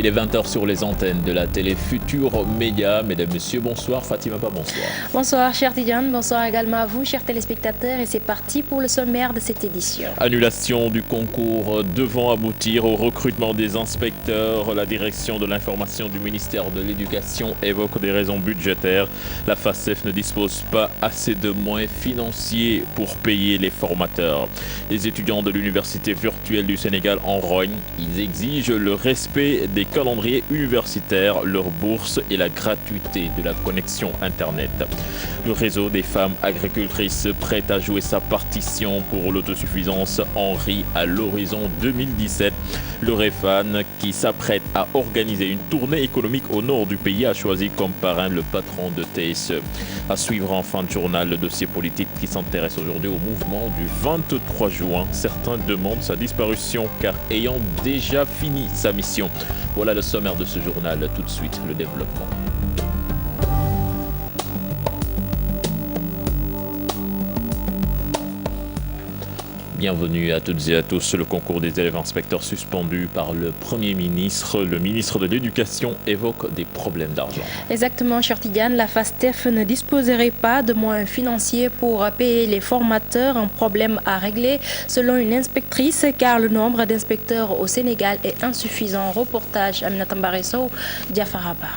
Il est 20h sur les antennes de la télé Futur Média. Mesdames, Messieurs, bonsoir. Fatima Ba, bonsoir. Bonsoir, cher Tidiane. Bonsoir également à vous, chers téléspectateurs. Et c'est parti pour le sommaire de cette édition. Annulation du concours devant aboutir au recrutement des inspecteurs. La direction de l'information du ministère de l'Éducation évoque des raisons budgétaires. La FASTEF ne dispose pas assez de moyens financiers pour payer les formateurs. Les étudiants de l'Université virtuelle du Sénégal en rogne. Ils exigent le respect des calendrier universitaire, leur bourse et la gratuité de la connexion Internet. Le réseau des femmes agricultrices prêt à jouer sa partition pour l'autosuffisance en riz à l'horizon 2017. Le REFAN, qui s'apprête à organiser une tournée économique au nord du pays, a choisi comme parrain le patron de TSE. À suivre en fin de journal, le dossier politique qui s'intéresse aujourd'hui au mouvement du 23 juin. Certains demandent sa disparition car ayant déjà fini sa mission. Voilà le sommaire de ce journal. Tout de suite, le développement. Bienvenue à toutes et à tous. Le concours des élèves inspecteurs suspendu par le Premier ministre. Le ministre de l'Éducation évoque des problèmes d'argent. Exactement, cher Tidiane. La FASTEF ne disposerait pas de moyens financiers pour payer les formateurs. Un problème à régler, selon une inspectrice, car le nombre d'inspecteurs au Sénégal est insuffisant. Reportage Aminata Mbaresso, Diafaraba.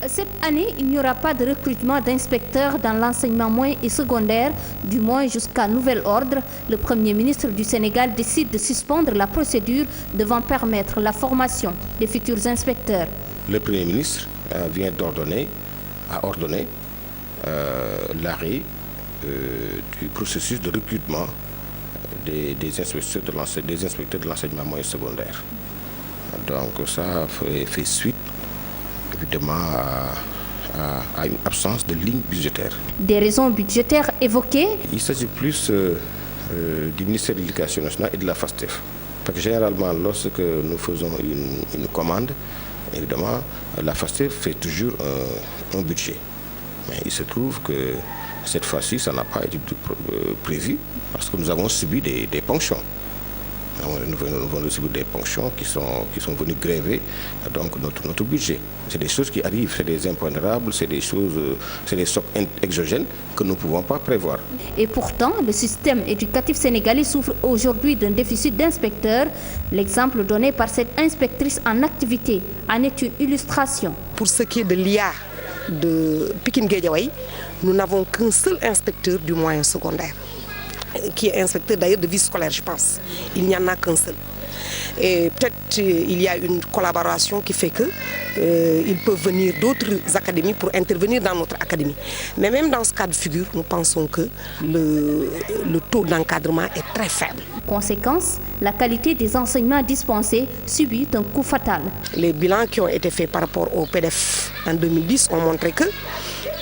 Cette année, il n'y aura pas de recrutement d'inspecteurs dans l'enseignement moyen et secondaire, du moins jusqu'à nouvel ordre. Le Premier ministre du Sénégal décide de suspendre la procédure devant permettre la formation des futurs inspecteurs. Le Premier ministre vient a ordonné l'arrêt du processus de recrutement des inspecteurs de l'enseignement moyen et secondaire. Donc ça fait suite évidemment à une absence de ligne budgétaire. Des raisons budgétaires évoquées? Il s'agit plus du ministère de l'Éducation nationale et de la FASTEF. Parce que généralement, lorsque nous faisons une commande, évidemment, la FASTEF fait toujours un budget. Mais il se trouve que cette fois-ci, ça n'a pas été prévu parce que nous avons subi des ponctions. Nous avons subi des ponctions qui sont venues gréver donc notre budget. C'est des choses qui arrivent, c'est des impondérables, c'est des chocs exogènes que nous ne pouvons pas prévoir. Et pourtant, le système éducatif sénégalais souffre aujourd'hui d'un déficit d'inspecteurs. L'exemple donné par cette inspectrice en activité en est une illustration. Pour ce qui est de l'IA de Pikine Guédiawaye, nous n'avons qu'un seul inspecteur du moyen secondaire, qui est inspecteur d'ailleurs de vie scolaire, je pense. Il n'y en a qu'un seul. Et peut-être il y a une collaboration qui fait qu'ils peuvent venir d'autres académies pour intervenir dans notre académie. Mais même dans ce cas de figure, nous pensons que le taux d'encadrement est très faible. Conséquence, la qualité des enseignements dispensés subit un coup fatal. Les bilans qui ont été faits par rapport au PDF en 2010 ont montré que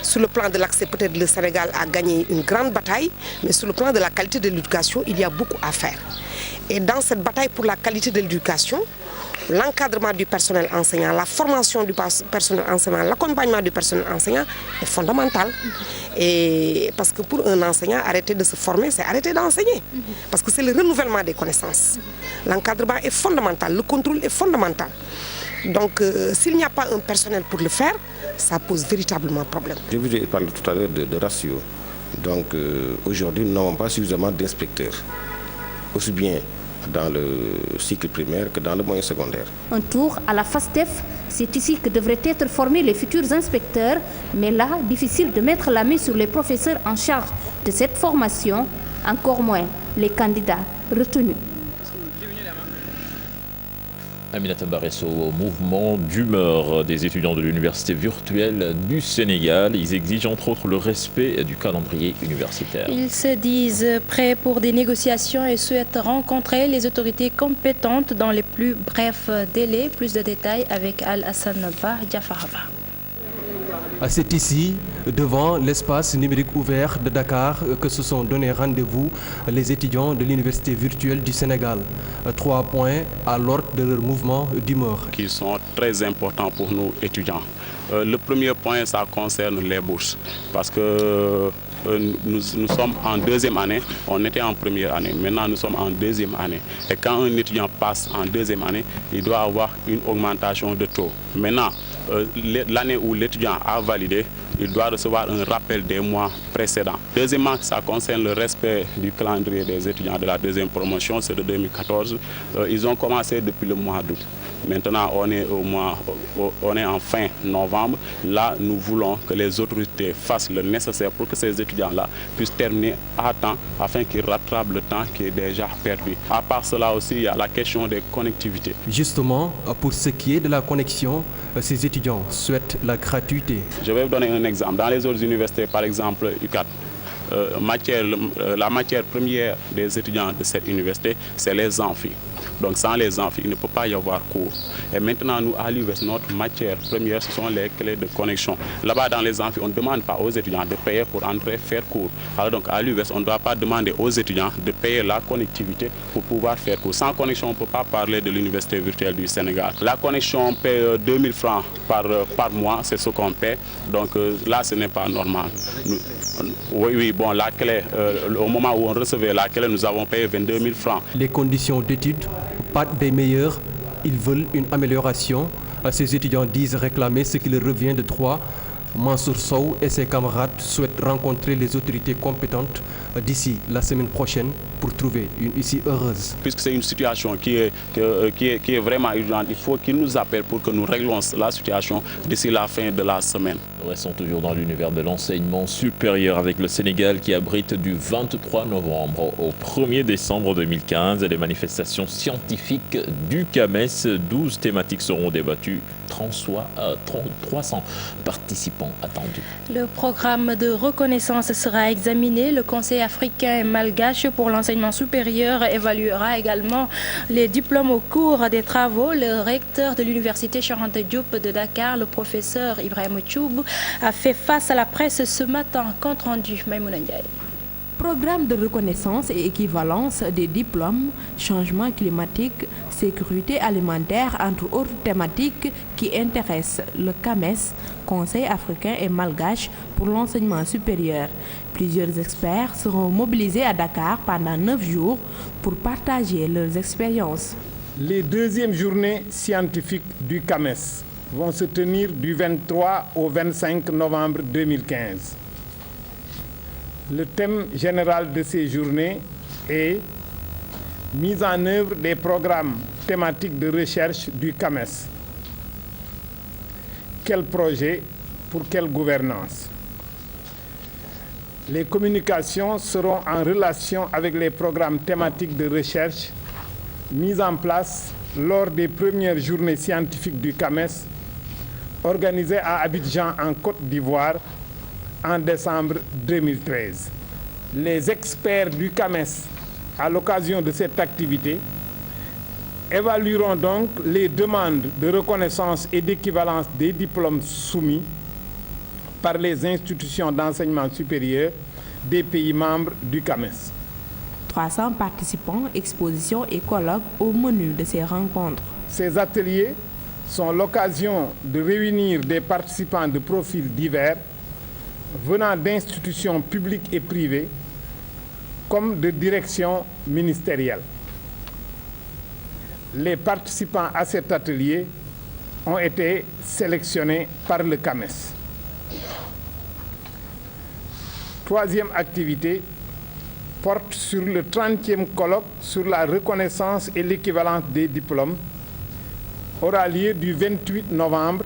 sur le plan de l'accès, peut-être le Sénégal a gagné une grande bataille, mais sur le plan de la qualité de l'éducation, il y a beaucoup à faire. Et dans cette bataille pour la qualité de l'éducation, l'encadrement du personnel enseignant, la formation du personnel enseignant, l'accompagnement du personnel enseignant est fondamental. Et parce que pour un enseignant, arrêter de se former, c'est arrêter d'enseigner. Parce que c'est le renouvellement des connaissances. L'encadrement est fondamental, le contrôle est fondamental. Donc, s'il n'y a pas un personnel pour le faire, ça pose véritablement problème. Je vous ai parlé tout à l'heure de ratio. Donc, aujourd'hui, nous n'avons pas suffisamment d'inspecteurs, aussi bien dans le cycle primaire que dans le moyen secondaire. Un tour à la FASTEF, c'est ici que devraient être formés les futurs inspecteurs, mais là, difficile de mettre la main sur les professeurs en charge de cette formation, encore moins les candidats retenus. Aminata Mbaresso, au mouvement d'humeur des étudiants de l'Université virtuelle du Sénégal. Ils exigent entre autres le respect du calendrier universitaire. Ils se disent prêts pour des négociations et souhaitent rencontrer les autorités compétentes dans les plus brefs délais. Plus de détails avec Al-Hassan Ba, Diafaraba. C'est ici, devant l'espace numérique ouvert de Dakar, que se sont donné rendez-vous les étudiants de l'Université virtuelle du Sénégal. 3 points à l'ordre de leur mouvement d'humeur. Qui sont très importants pour nous étudiants. Le premier point, ça concerne les bourses. Parce que nous sommes en deuxième année, on était en première année, maintenant nous sommes en deuxième année. Et quand un étudiant passe en deuxième année, il doit avoir une augmentation de taux. Maintenant, l'année où l'étudiant a validé, il doit recevoir un rappel des mois précédents. Deuxièmement, ça concerne le respect du calendrier des étudiants de la deuxième promotion, c'est de 2014. Ils ont commencé depuis le mois d'août. Maintenant, on est en fin novembre. Là, nous voulons que les autorités fassent le nécessaire pour que ces étudiants-là puissent terminer à temps afin qu'ils rattrapent le temps qui est déjà perdu. À part cela aussi, il y a la question des connectivités. Justement, pour ce qui est de la connexion, ces étudiants souhaitent la gratuité. Je vais vous donner un exemple. Dans les autres universités, par exemple, UCAD, la matière première des étudiants de cette université, c'est les amphis. Donc sans les amphis, il ne peut pas y avoir cours. Et maintenant, nous, à l'UVS, notre matière première, ce sont les clés de connexion. Là-bas, dans les amphis, on ne demande pas aux étudiants de payer pour entrer faire cours. Alors donc, à l'UVS, on ne doit pas demander aux étudiants de payer la connectivité pour pouvoir faire cours. Sans connexion, on ne peut pas parler de l'Université virtuelle du Sénégal. La connexion, on paie 2000 francs par mois, c'est ce qu'on paie. Donc là, ce n'est pas normal. Oui, bon, la clé, au moment où on recevait la clé, nous avons payé 22 000 francs. Les conditions d'études, pas des meilleures, ils veulent une amélioration. Ces étudiants disent réclamer ce qui leur revient de droit. Mansour Sow et ses camarades souhaitent rencontrer les autorités compétentes d'ici la semaine prochaine pour trouver une issue heureuse. Puisque c'est une situation qui est vraiment urgente, il faut qu'ils nous appellent pour que nous réglons la situation d'ici la fin de la semaine. Nous restons toujours dans l'univers de l'enseignement supérieur avec le Sénégal qui abrite du 23 novembre au 1er décembre 2015 les manifestations scientifiques du CAMES. 12 thématiques seront débattues, 300 participants attendus. Le programme de reconnaissance sera examiné. Le Conseil africain et malgache pour l'enseignement supérieur évaluera également les diplômes au cours des travaux. Le recteur de l'université Cheikh Anta Diop de Dakar, le professeur Ibrahima Thioub, a fait face à la presse ce matin. Compte rendu, Maïmouna Ndiaye. Programme de reconnaissance et équivalence des diplômes, changement climatique, sécurité alimentaire, entre autres thématiques qui intéressent le CAMES, Conseil africain et malgache pour l'enseignement supérieur. Plusieurs experts seront mobilisés à Dakar pendant 9 jours pour partager leurs expériences. Les deuxièmes journées scientifiques du CAMES vont se tenir du 23 au 25 novembre 2015. Le thème général de ces journées est mise en œuvre des programmes thématiques de recherche du CAMES. Quel projet pour quelle gouvernance? Les communications seront en relation avec les programmes thématiques de recherche mis en place lors des premières journées scientifiques du CAMES organisées à Abidjan en Côte d'Ivoire en décembre 2013. Les experts du CAMES, à l'occasion de cette activité, évalueront donc les demandes de reconnaissance et d'équivalence des diplômes soumis par les institutions d'enseignement supérieur des pays membres du CAMES. 300 participants, expositions et colloques au menu de ces rencontres. Ces ateliers sont l'occasion de réunir des participants de profils divers venant d'institutions publiques et privées comme de directions ministérielles. Les participants à cet atelier ont été sélectionnés par le CAMES. Troisième activité porte sur le 30e colloque sur la reconnaissance et l'équivalence des diplômes, aura lieu du 28 novembre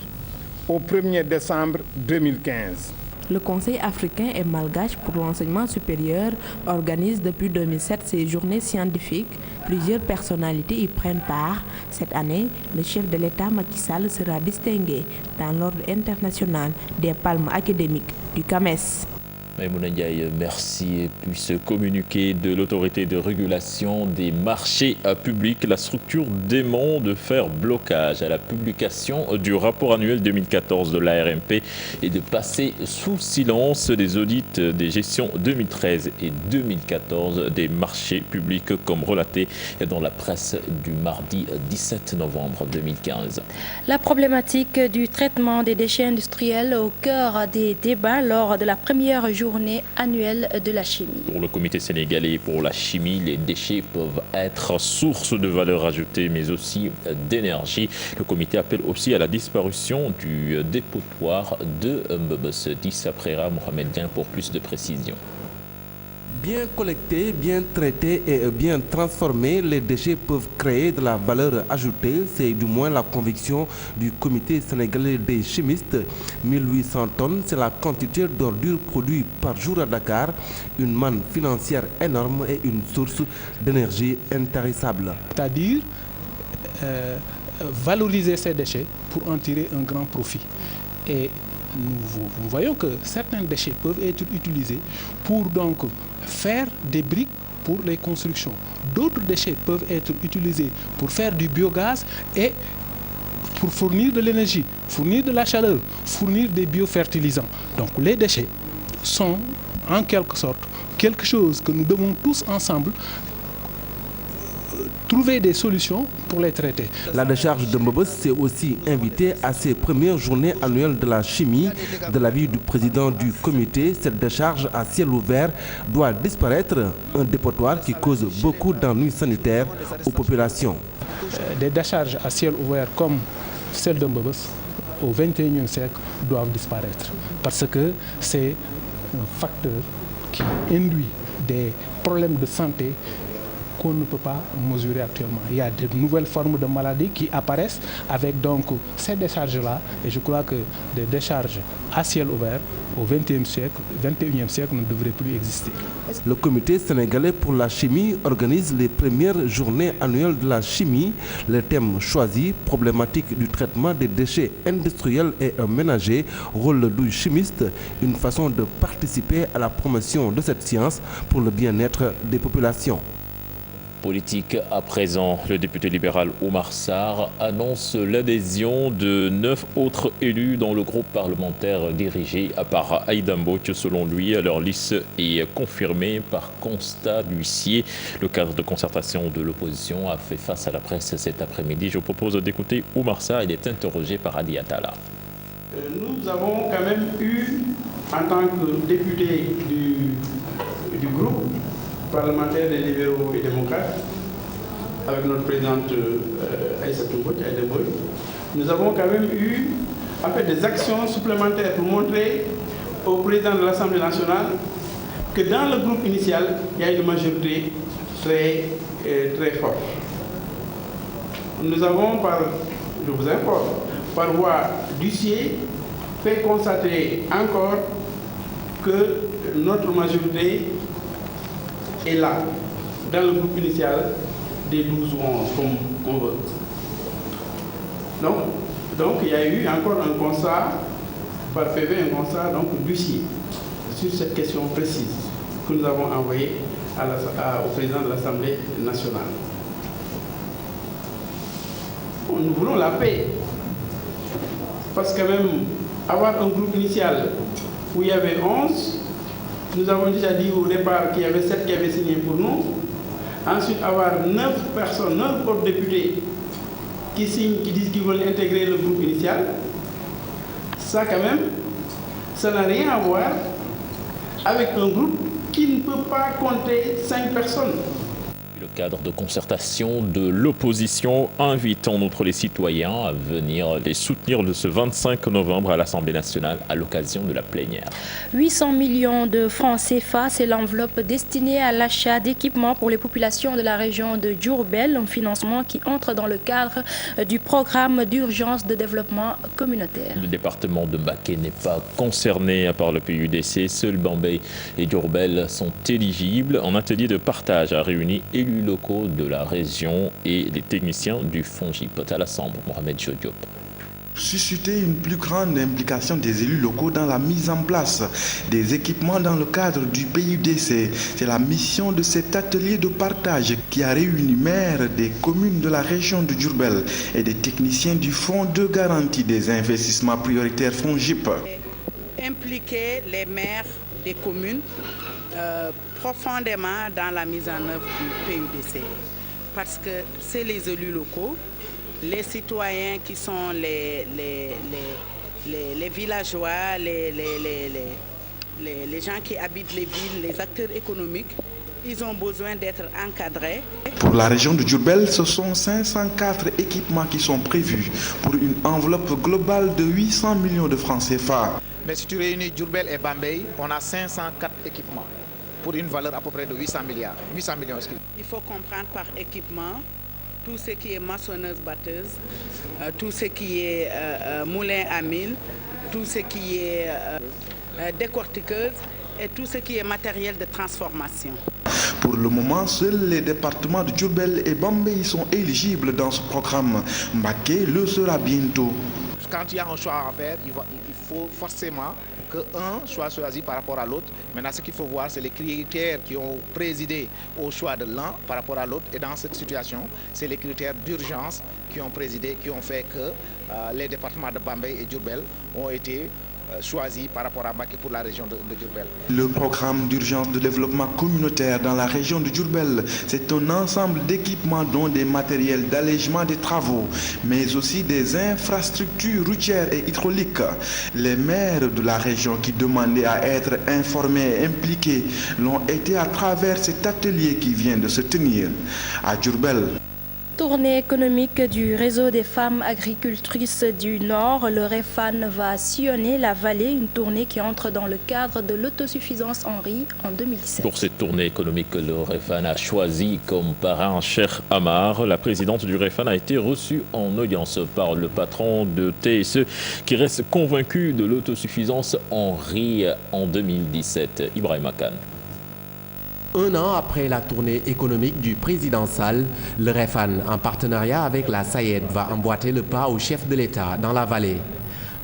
au 1er décembre 2015. Le Conseil africain et malgache pour l'enseignement supérieur organise depuis 2007 ces journées scientifiques. Plusieurs personnalités y prennent part. Cette année, le chef de l'État Macky Sall sera distingué dans l'ordre international des palmes académiques du CAMES. Maïmouna Ndiaye, merci. Et puis ce communiqué de l'autorité de régulation des marchés publics, la structure dément de faire blocage à la publication du rapport annuel 2014 de l'ARMP et de passer sous silence des audits des gestions 2013 et 2014 des marchés publics comme relaté dans la presse du mardi 17 novembre 2015. La problématique du traitement des déchets industriels au cœur des débats lors de la première journée journée annuelle de la chimie. Pour le comité sénégalais pour la chimie, les déchets peuvent être source de valeur ajoutée, mais aussi d'énergie. Le comité appelle aussi à la disparition du dépotoir de Mbebes. 10 après Mohamed Dien pour plus de précision. Bien collectés, bien traités et bien transformés, les déchets peuvent créer de la valeur ajoutée. C'est du moins la conviction du comité sénégalais des chimistes. 1800 tonnes, c'est la quantité d'ordures produites par jour à Dakar. Une manne financière énorme et une source d'énergie intarissable. C'est-à-dire valoriser ces déchets pour en tirer un grand profit. Et nous voyons que certains déchets peuvent être utilisés pour donc faire des briques pour les constructions. D'autres déchets peuvent être utilisés pour faire du biogaz et pour fournir de l'énergie, fournir de la chaleur, fournir des biofertilisants. Donc les déchets sont en quelque sorte quelque chose que nous devons tous ensemble trouver des solutions pour les traiter. La décharge de Mbebes s'est aussi invitée à ses premières journées annuelles de la chimie. De l'avis du président du comité, cette décharge à ciel ouvert doit disparaître, un dépotoir qui cause beaucoup d'ennuis sanitaires aux populations. Des décharges à ciel ouvert comme celle de Mbebes au XXIe siècle doivent disparaître parce que c'est un facteur qui induit des problèmes de santé qu'on ne peut pas mesurer actuellement. Il y a de nouvelles formes de maladies qui apparaissent avec donc ces décharges-là et je crois que des décharges à ciel ouvert au XXIe siècle ne devraient plus exister. Le comité sénégalais pour la chimie organise les premières journées annuelles de la chimie. Le thème choisi, problématique du traitement des déchets industriels et ménagers, rôle du chimiste, une façon de participer à la promotion de cette science pour le bien-être des populations. Politique à présent, le député libéral Oumar Sarr annonce l'adhésion de 9 autres élus dans le groupe parlementaire dirigé par Aïda Mbodj. Selon lui, leur liste est confirmée par constat d'huissier. Le cadre de concertation de l'opposition a fait face à la presse cet après-midi. Je vous propose d'écouter Oumar Sarr. Il est interrogé par Adi Atala. Nous avons quand même eu, en tant que député du groupe parlementaire des libéraux et démocrates, avec notre présidente Aïssatou Mbodj, nous avons quand même eu en fait, des actions supplémentaires pour montrer au président de l'Assemblée nationale que dans le groupe initial, il y a une majorité très forte. Nous avons, je vous informe, par voie d'huissier, fait constater encore que notre majorité est là, dans le groupe initial des 12 ou 11, comme on veut. Donc il y a eu encore un constat, par PV, un constat d'huissier sur cette question précise que nous avons envoyée au président de l'Assemblée nationale. Nous voulons la paix, parce que même avoir un groupe initial où il y avait 11, nous avons déjà dit au départ qu'il y avait 7 qui avaient signé pour nous. Ensuite, avoir 9 personnes, 9 autres députés qui signent, qui disent qu'ils veulent intégrer le groupe initial. Ça, quand même, ça n'a rien à voir avec un groupe qui ne peut pas compter 5 personnes. Le cadre de concertation de l'opposition invite en outre les citoyens à venir les soutenir de ce 25 novembre à l'Assemblée nationale à l'occasion de la plénière. 800 millions de francs CFA, c'est l'enveloppe destinée à l'achat d'équipements pour les populations de la région de Diourbel, un financement qui entre dans le cadre du programme d'urgence de développement communautaire. Le département de Mbacké n'est pas concerné par le PUDC. Seuls Bambey et Diourbel sont éligibles. Un atelier de partage a réuni élus locaux de la région et les techniciens du FONGIP. À l'Assemblée, Mohamed Diop. Susciter une plus grande implication des élus locaux dans la mise en place des équipements dans le cadre du PUDC. C'est la mission de cet atelier de partage qui a réuni maires des communes de la région de Diourbel et des techniciens du Fonds de garantie des investissements prioritaires FONGIP. Impliquer les maires des communes profondément dans la mise en œuvre du PUDC parce que c'est les élus locaux, les citoyens qui sont les villageois, les gens qui habitent les villes, les acteurs économiques, ils ont besoin d'être encadrés. Pour la région de Diourbel, ce sont 504 équipements qui sont prévus pour une enveloppe globale de 800 millions de francs CFA. Mais si tu réunis Diourbel et Bambey, on a 504 équipements pour une valeur à peu près de 800 millions. Il faut comprendre par équipement tout ce qui est maçonneuse-batteuse, tout ce qui est moulin à mine, tout ce qui est décortiqueuse et tout ce qui est matériel de transformation. Pour le moment, seuls les départements de Diourbel et Bambey sont éligibles dans ce programme. Mbacké le sera bientôt. Quand il y a un choix à faire, il faut forcément qu'un soit choisi par rapport à l'autre. Maintenant, ce qu'il faut voir, c'est les critères qui ont présidé au choix de l'un par rapport à l'autre. Et dans cette situation, c'est les critères d'urgence qui ont présidé, qui ont fait que les départements de Bambey et Diourbel ont été choisis par rapport à Mbacké pour la région de Diourbel. Le programme d'urgence de développement communautaire dans la région de Diourbel, c'est un ensemble d'équipements dont des matériels d'allègement des travaux, mais aussi des infrastructures routières et hydrauliques. Les maires de la région qui demandaient à être informés et impliqués l'ont été à travers cet atelier qui vient de se tenir à Diourbel. Tournée économique du réseau des femmes agricultrices du Nord, le REFAN va sillonner la vallée, une tournée qui entre dans le cadre de l'autosuffisance en riz en 2017. Pour cette tournée économique, le REFAN a choisi comme parrain Cheikh Amar. La présidente du REFAN a été reçue en audience par le patron de TSE qui reste convaincu de l'autosuffisance en riz en 2017. Ibrahima Khan. Un an après la tournée économique du président Sall, le REFAN, en partenariat avec la SAED, va emboîter le pas au chef de l'État dans la vallée.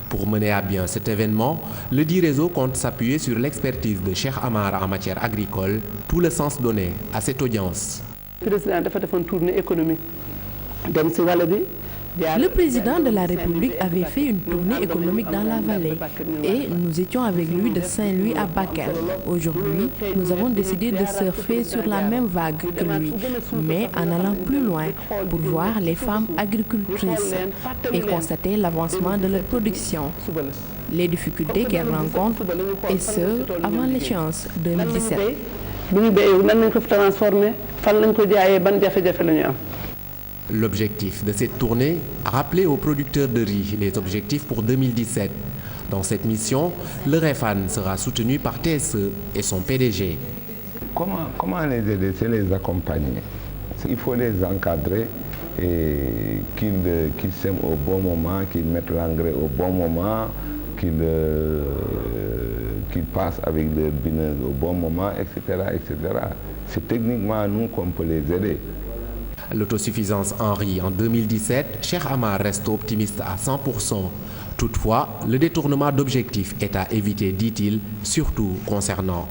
Pour mener à bien cet événement, le dit réseau compte s'appuyer sur l'expertise de Cheikh Amar en matière agricole, tout le sens donné à cette audience. Le président de la République avait fait une tournée économique dans la vallée et nous étions avec lui de Saint-Louis à Bakel. Aujourd'hui, nous avons décidé de surfer sur la même vague que lui, mais en allant plus loin pour voir les femmes agricultrices et constater l'avancement de leur production, les difficultés qu'elles rencontrent et ce, avant l'échéance 2017. L'objectif de cette tournée, rappeler aux producteurs de riz les objectifs pour 2017. Dans cette mission, le REFAN sera soutenu par TSE et son PDG. Comment les aider? C'est les accompagner. Il faut les encadrer et qu'ils sèment au bon moment, qu'ils mettent l'engrais au bon moment, qu'ils passent avec leur bineuse au bon moment, etc. etc. C'est techniquement à nous qu'on peut les aider. L'autosuffisance en riz en 2017, Cheikh Amar reste optimiste à 100%. Toutefois, le détournement d'objectifs est à éviter, dit-il, surtout concernant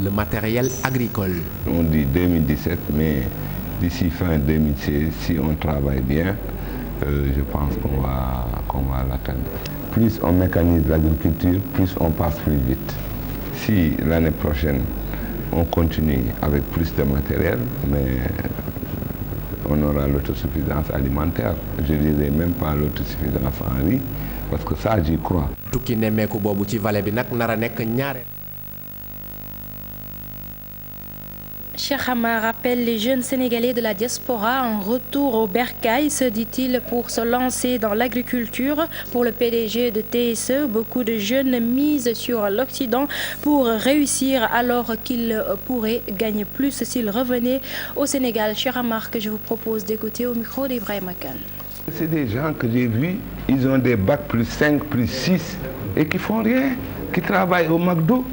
le matériel agricole. On dit 2017, mais d'ici fin 2016, si on travaille bien, je pense qu'on va l'atteindre. Plus on mécanise l'agriculture, plus on passe plus vite. Si l'année prochaine, on continue avec plus de matériel, mais on aura l'autosuffisance alimentaire. Je ne dirais même pas l'autosuffisance en riz, parce que ça, j'y crois. Cheikh Amar rappelle les jeunes Sénégalais de la diaspora en retour au bercail, se dit-il, pour se lancer dans l'agriculture. Pour le PDG de TSE, beaucoup de jeunes misent sur l'Occident pour réussir alors qu'ils pourraient gagner plus s'ils revenaient au Sénégal. Cheikh Amar, que je vous propose d'écouter au micro d'Ibrahima Khan. C'est des gens que j'ai vus, ils ont des bacs plus 5, plus 6 et qui font rien, qui travaillent au McDo.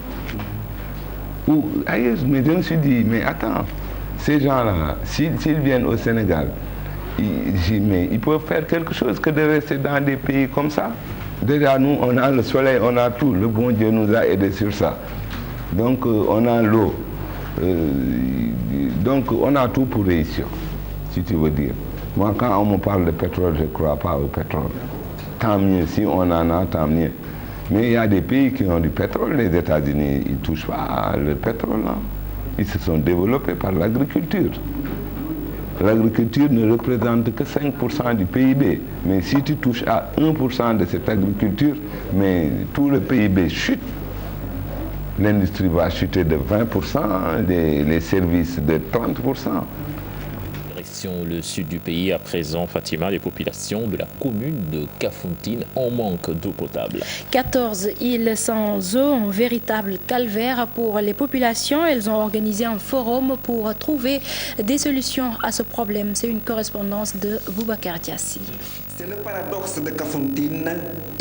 Ou ailleurs, mais je me suis dit, mais attends, ces gens-là, s'ils viennent au Sénégal, ils peuvent faire quelque chose que de rester dans des pays comme ça. Déjà, nous, on a le soleil, on a tout. Le bon Dieu nous a aidés sur ça. Donc, on a l'eau. Donc, on a tout pour réussir, si tu veux dire. Moi, quand on me parle de pétrole, je ne crois pas au pétrole. Tant mieux, si on en a, tant mieux. Mais il y a des pays qui ont du pétrole. Les États-Unis, ils ne touchent pas le pétrole. Hein. Ils se sont développés par l'agriculture. L'agriculture ne représente que 5% du PIB. Mais si tu touches à 1% de cette agriculture, mais tout le PIB chute. l'industrie va chuter de 20%, les services de 30%. Le sud du pays à présent, Fatima, les populations de la commune de Kafountine en manque d'eau potable. 14 îles sans eau, un véritable calvaire pour les populations. Elles ont organisé un forum pour trouver des solutions à ce problème. C'est une correspondance de Boubacar Diassi. C'est le paradoxe de Kafountine,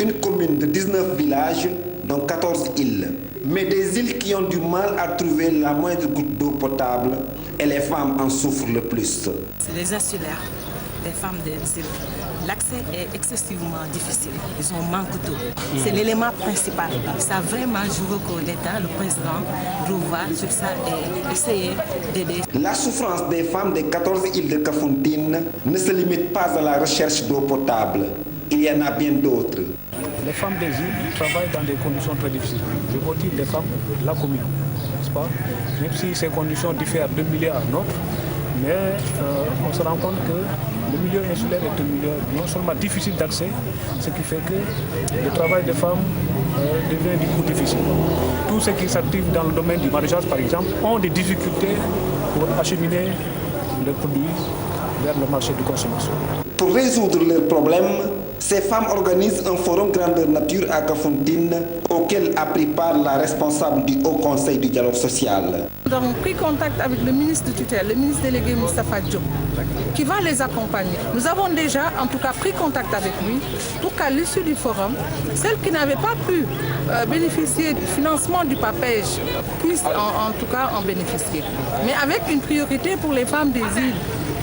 une commune de 19 villages, dont 14 îles. Mais des îles qui ont du mal à trouver la moindre goutte d'eau potable et les femmes en souffrent le plus. C'est les insulaires, les femmes des îles. L'accès est excessivement difficile. Ils ont manque d'eau. C'est l'élément principal. Ça vraiment, je veux que l'État, le président, revoie sur ça et essayer d'aider. La souffrance des femmes des 14 îles de Kafountine ne se limite pas à la recherche d'eau potable. Il y en a bien d'autres. Les femmes des îles travaillent dans des conditions très difficiles. Je veux dire les femmes de la commune, n'est-ce pas? Même si ces conditions diffèrent d'un milieu à un autre, mais on se rend compte que le milieu insulaire est un milieu non seulement difficile d'accès, ce qui fait que le travail des femmes devient du coup difficile. Tous ceux qui s'activent dans le domaine du maraîchage, par exemple, ont des difficultés pour acheminer leurs produits vers le marché de consommation. Pour résoudre leurs problèmes, ces femmes organisent un forum grandeur nature à Kafountine auquel a pris part la responsable du Haut Conseil du dialogue social. Nous avons pris contact avec le ministre de tutelle, le ministre délégué Moustapha Diop, qui va les accompagner. Nous avons déjà en tout cas pris contact avec lui pour qu'à l'issue du forum, celles qui n'avaient pas pu bénéficier du financement du PAPEJ puissent en tout cas en bénéficier. Mais avec une priorité pour les femmes des îles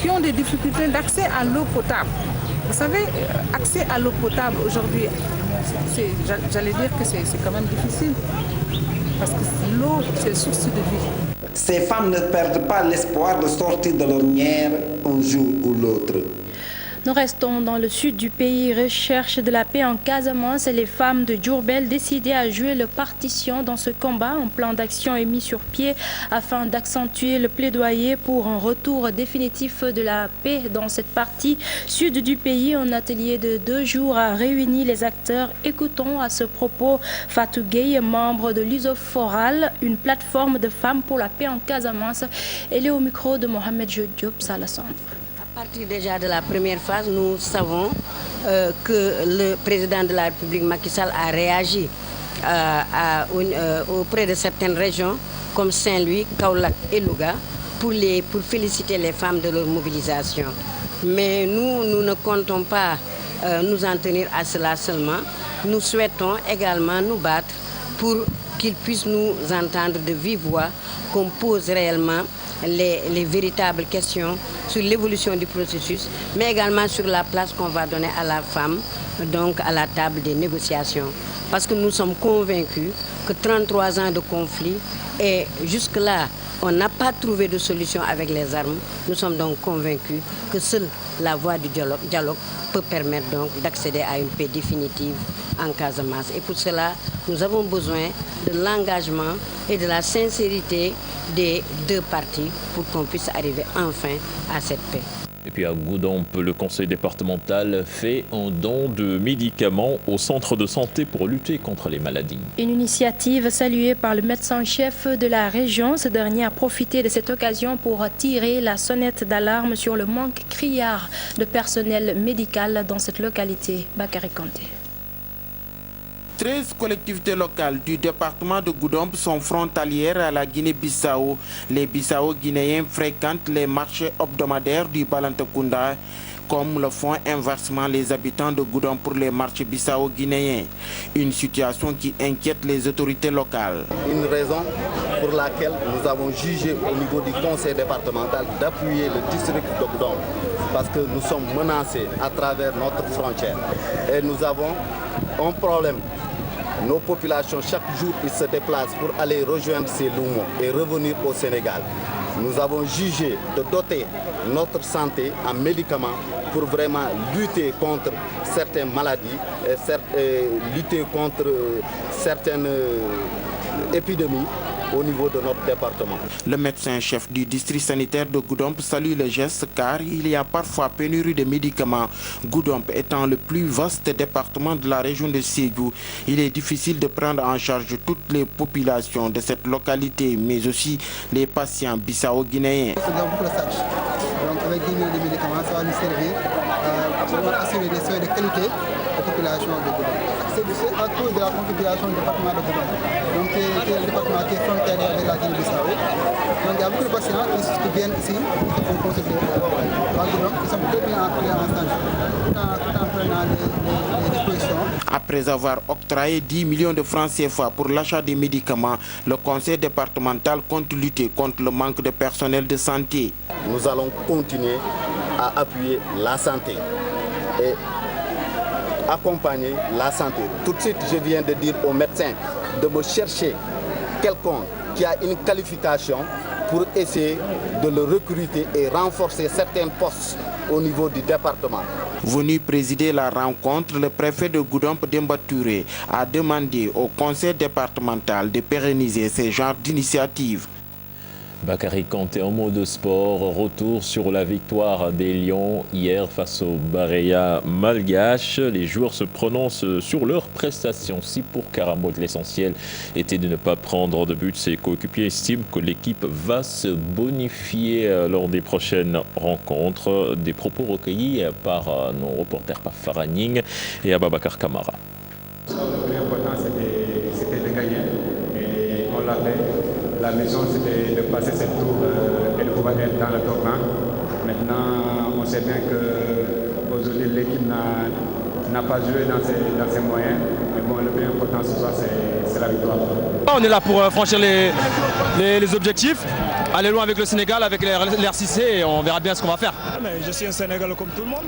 qui ont des difficultés d'accès à l'eau potable. Vous savez, accès à l'eau potable aujourd'hui, j'allais dire que c'est quand même difficile. Parce que l'eau, c'est source de vie. Ces femmes ne perdent pas l'espoir de sortir de l'ornière un jour ou l'autre. Nous restons dans le sud du pays. Recherche de la paix en Casamance et les femmes de Diourbel décidées à jouer leur partition dans ce combat. Un plan d'action est mis sur pied afin d'accentuer le plaidoyer pour un retour définitif de la paix dans cette partie sud du pays. Un atelier de 2 jours a réuni les acteurs. Écoutons à ce propos Fatou Gueye, membre de l'USOFORAL, une plateforme de femmes pour la paix en Casamance. Elle est au micro de Mohamed Diop Salassan. À partir déjà de la première phase, nous savons que le président de la République Macky Sall a réagi auprès de certaines régions comme Saint-Louis, Kaolack et Louga pour féliciter les femmes de leur mobilisation. Mais nous ne comptons pas nous en tenir à cela seulement. Nous souhaitons également nous battre pour qu'ils puissent nous entendre de vive voix, qu'on pose réellement les véritables questions sur l'évolution du processus, mais également sur la place qu'on va donner à la femme, donc à la table des négociations. Parce que nous sommes convaincus que 33 ans de conflit et jusque-là, on n'a pas trouvé de solution avec les armes. Nous sommes donc convaincus que seule la voie du dialogue peut permettre donc d'accéder à une paix définitive en Casamance. Et pour cela, nous avons besoin de l'engagement et de la sincérité des deux parties pour qu'on puisse arriver enfin à cette paix. Et puis à Goudomp, le conseil départemental fait un don de médicaments au centre de santé pour lutter contre les maladies. Une initiative saluée par le médecin-chef de la région. Ce dernier a profité de cette occasion pour tirer la sonnette d'alarme sur le manque criard de personnel médical dans cette localité. Bakary Kanté. 13 collectivités locales du département de Goudomp sont frontalières à la Guinée-Bissau. Les Bissau-Guinéens fréquentent les marchés hebdomadaires du Balantakunda, comme le font inversement les habitants de Goudomp pour les marchés bissau-guinéens. Une situation qui inquiète les autorités locales. Une raison pour laquelle nous avons jugé au niveau du conseil départemental d'appuyer le district de Goudomp, parce que nous sommes menacés à travers notre frontière. Et nous avons un problème. Nos populations, chaque jour, ils se déplacent pour aller rejoindre ces Loumos et revenir au Sénégal. Nous avons jugé de doter notre santé en médicaments pour vraiment lutter contre certaines maladies et lutter contre certaines épidémies au niveau de notre département. Le médecin-chef du district sanitaire de Goudomp salue le geste car il y a parfois pénurie de médicaments. Goudomp étant le plus vaste département de la région de Sédhiou, il est difficile de prendre en charge toutes les populations de cette localité, mais aussi les patients bissau-guinéens. Donc avec 10 millions de médicaments, ça va nous servir pour assurer des soins de qualité aux populations de Goudomp. C'est à cause de la configuration du département de Goudomp, donc qui est le département qui est frontalier avec la Guinée-Bissau. Donc il y a beaucoup de patients qui viennent ici, qui sont consultés à Goudomp, qui sont très bien appelés en stage, tout en prenant les dispositions. Après avoir octroyé 10 millions de francs CFA pour l'achat des médicaments, le conseil départemental compte lutter contre le manque de personnel de santé. Nous allons continuer à appuyer la santé et accompagner la santé. Tout de suite, je viens de dire aux médecins de me chercher quelqu'un qui a une qualification pour essayer de le recruter et renforcer certains postes au niveau du département. Venu présider la rencontre, le préfet de Goudomp, Demba Touré, a demandé au conseil départemental de pérenniser ces genres d'initiatives. Bakary Kanté en mot de sport, retour sur la victoire des Lions hier face au Baréa malgache. Les joueurs se prononcent sur leurs prestations. Si pour Karambot l'essentiel était de ne pas prendre de but, ses coéquipiers estiment que l'équipe va se bonifier lors des prochaines rencontres. Des propos recueillis par nos reporters Pafara Ning et Ababakar Kamara. Le plus important c'était de gagner et on l'a fait. La mission c'était de passer cette tour et de pouvoir être dans le tournant. Maintenant, on sait bien qu'aujourd'hui l'équipe n'a pas joué dans ses moyens. Mais bon, le plus important ce soir c'est la victoire. On est là pour franchir les objectifs, aller loin avec le Sénégal, avec l'RCC et on verra bien ce qu'on va faire. Mais je suis un Sénégalais comme tout le monde.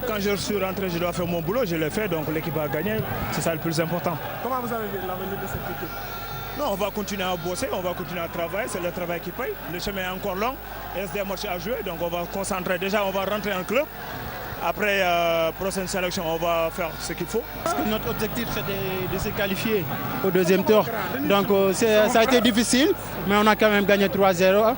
Quand je suis rentré, je dois faire mon boulot, je l'ai fait, donc l'équipe a gagné. C'est ça le plus important. Comment vous avez vu l'avenir de cette équipe? Non, on va continuer à bosser, on va continuer à travailler, c'est le travail qui paye. Le chemin est encore long, il reste des matchs à jouer, donc on va concentrer. Déjà, on va rentrer en club. Après, prochaine sélection, on va faire ce qu'il faut. Parce que notre objectif, c'est de se qualifier au deuxième tour. Donc, ça a été difficile, mais on a quand même gagné 3-0.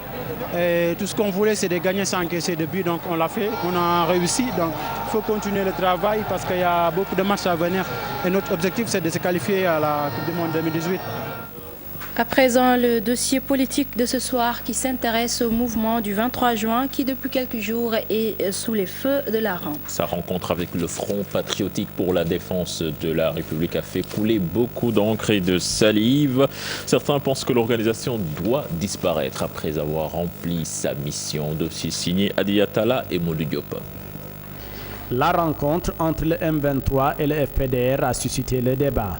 Et tout ce qu'on voulait, c'est de gagner sans encaisser de but. Donc, on l'a fait, on a réussi. Donc, il faut continuer le travail parce qu'il y a beaucoup de matchs à venir. Et notre objectif, c'est de se qualifier à la Coupe du Monde 2018. À présent, le dossier politique de ce soir qui s'intéresse au mouvement du 23 juin qui depuis quelques jours est sous les feux de la rampe. Sa rencontre avec le Front patriotique pour la défense de la République a fait couler beaucoup d'encre et de salive. Certains pensent que l'organisation doit disparaître après avoir rempli sa mission. Dossier signé Adi Atala et Modou Diop. La rencontre entre le M23 et le FPDR a suscité le débat.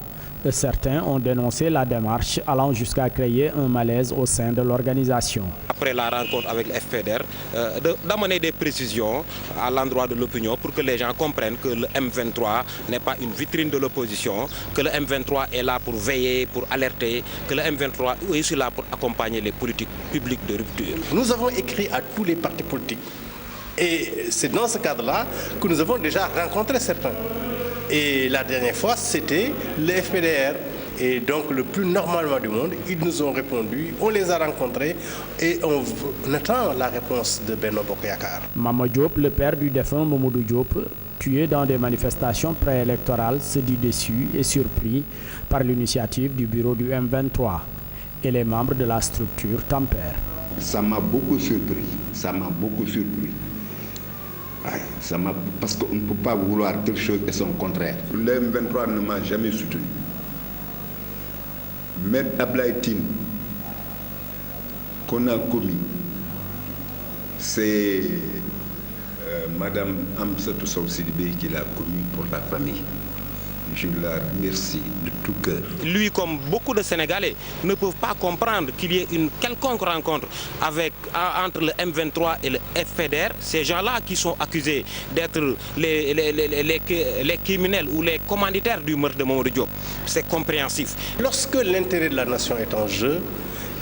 Certains ont dénoncé la démarche allant jusqu'à créer un malaise au sein de l'organisation. Après la rencontre avec le FPDR, d'amener des précisions à l'endroit de l'opinion pour que les gens comprennent que le M23 n'est pas une vitrine de l'opposition, que le M23 est là pour veiller, pour alerter, que le M23 est aussi là pour accompagner les politiques publiques de rupture. Nous avons écrit à tous les partis politiques et c'est dans ce cadre-là que nous avons déjà rencontré certains. Et la dernière fois, c'était le FPDR. Et donc, le plus normalement du monde, ils nous ont répondu, on les a rencontrés et on attend la réponse de Benno Bokk Yakaar. Mama Diop, le père du défunt Mamadou Diop, tué dans des manifestations préélectorales, se dit déçu et surpris par l'initiative du bureau du M23 et les membres de la structure tempèrent. Ça m'a beaucoup surpris. Parce qu'on ne peut pas vouloir quelque chose et son contraire. Le M23 ne m'a jamais soutenu. Même Ablaye Tine, qu'on a commis, c'est Madame Amsatou Sow Sidibé qui l'a commis pour la famille. Je la remercie de tout cœur. Lui, comme beaucoup de Sénégalais, ne peuvent pas comprendre qu'il y ait une quelconque rencontre entre le M23 et le FPDR. Ces gens-là qui sont accusés d'être les criminels ou les commanditaires du meurtre de Mamadou Diop. C'est compréhensif. Lorsque l'intérêt de la nation est en jeu,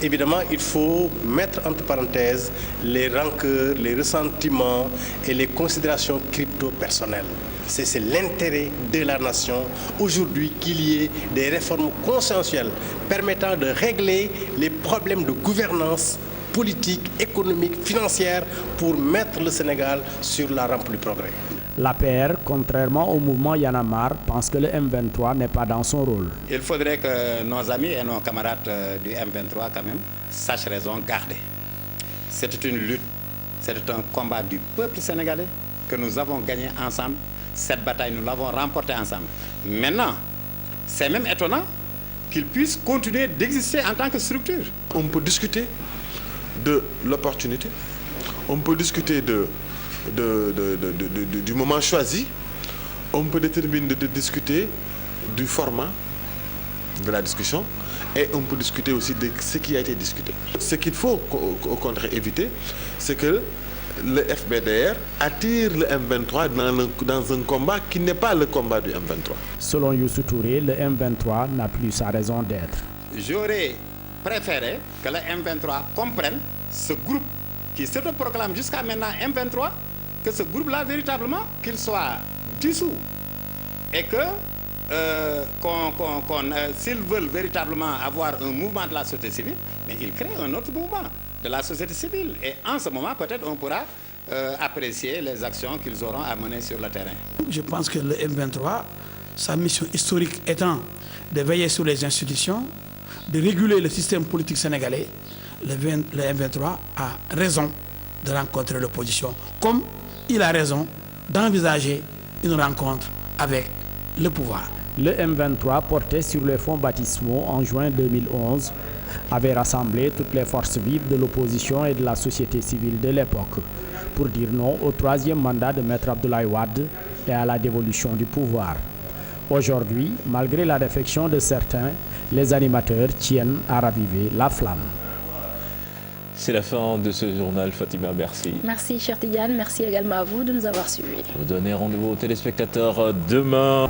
évidemment, il faut mettre entre parenthèses les rancœurs, les ressentiments et les considérations crypto-personnelles. C'est l'intérêt de la nation aujourd'hui qu'il y ait des réformes consensuelles permettant de régler les problèmes de gouvernance politique, économique, financière pour mettre le Sénégal sur la rampe du progrès. L'APR, contrairement au mouvement Y en a marre, pense que le M23 n'est pas dans son rôle. Il faudrait que nos amis et nos camarades du M23 quand même sachent raison garder. C'était une lutte, c'était un combat du peuple sénégalais que nous avons gagné ensemble. Cette bataille, nous l'avons remportée ensemble. Maintenant, c'est même étonnant qu'ils puissent continuer d'exister en tant que structure. On peut discuter de l'opportunité, on peut discuter du moment choisi, on peut déterminer de discuter du format de la discussion et on peut discuter aussi de ce qui a été discuté. Ce qu'il faut au contraire éviter, c'est que le FBDR attire le M23 dans un combat qui n'est pas le combat du M23. Selon Youssou Touré, le M23 n'a plus sa raison d'être. J'aurais préféré que le M23 comprenne ce groupe qui se proclame jusqu'à maintenant M23, que ce groupe-là véritablement, qu'il soit dissous et que s'ils veulent véritablement avoir un mouvement de la société civile, mais ils créent un autre mouvement de la société civile. Et en ce moment, peut-être on pourra apprécier les actions qu'ils auront à mener sur le terrain. Je pense que le M23, sa mission historique étant de veiller sur les institutions, de réguler le système politique sénégalais, le M23 a raison de rencontrer l'opposition, comme il a raison d'envisager une rencontre avec le pouvoir. Le M23, porté sur les fonds baptismaux en juin 2011, avait rassemblé toutes les forces vives de l'opposition et de la société civile de l'époque pour dire non au troisième mandat de Maître Abdoulaye Wade et à la dévolution du pouvoir. Aujourd'hui, malgré la défection de certains, les animateurs tiennent à raviver la flamme. C'est la fin de ce journal, Fatima, merci. Merci, cher Tidiane. Merci également à vous de nous avoir suivis. Je vous donne rendez-vous aux téléspectateurs demain.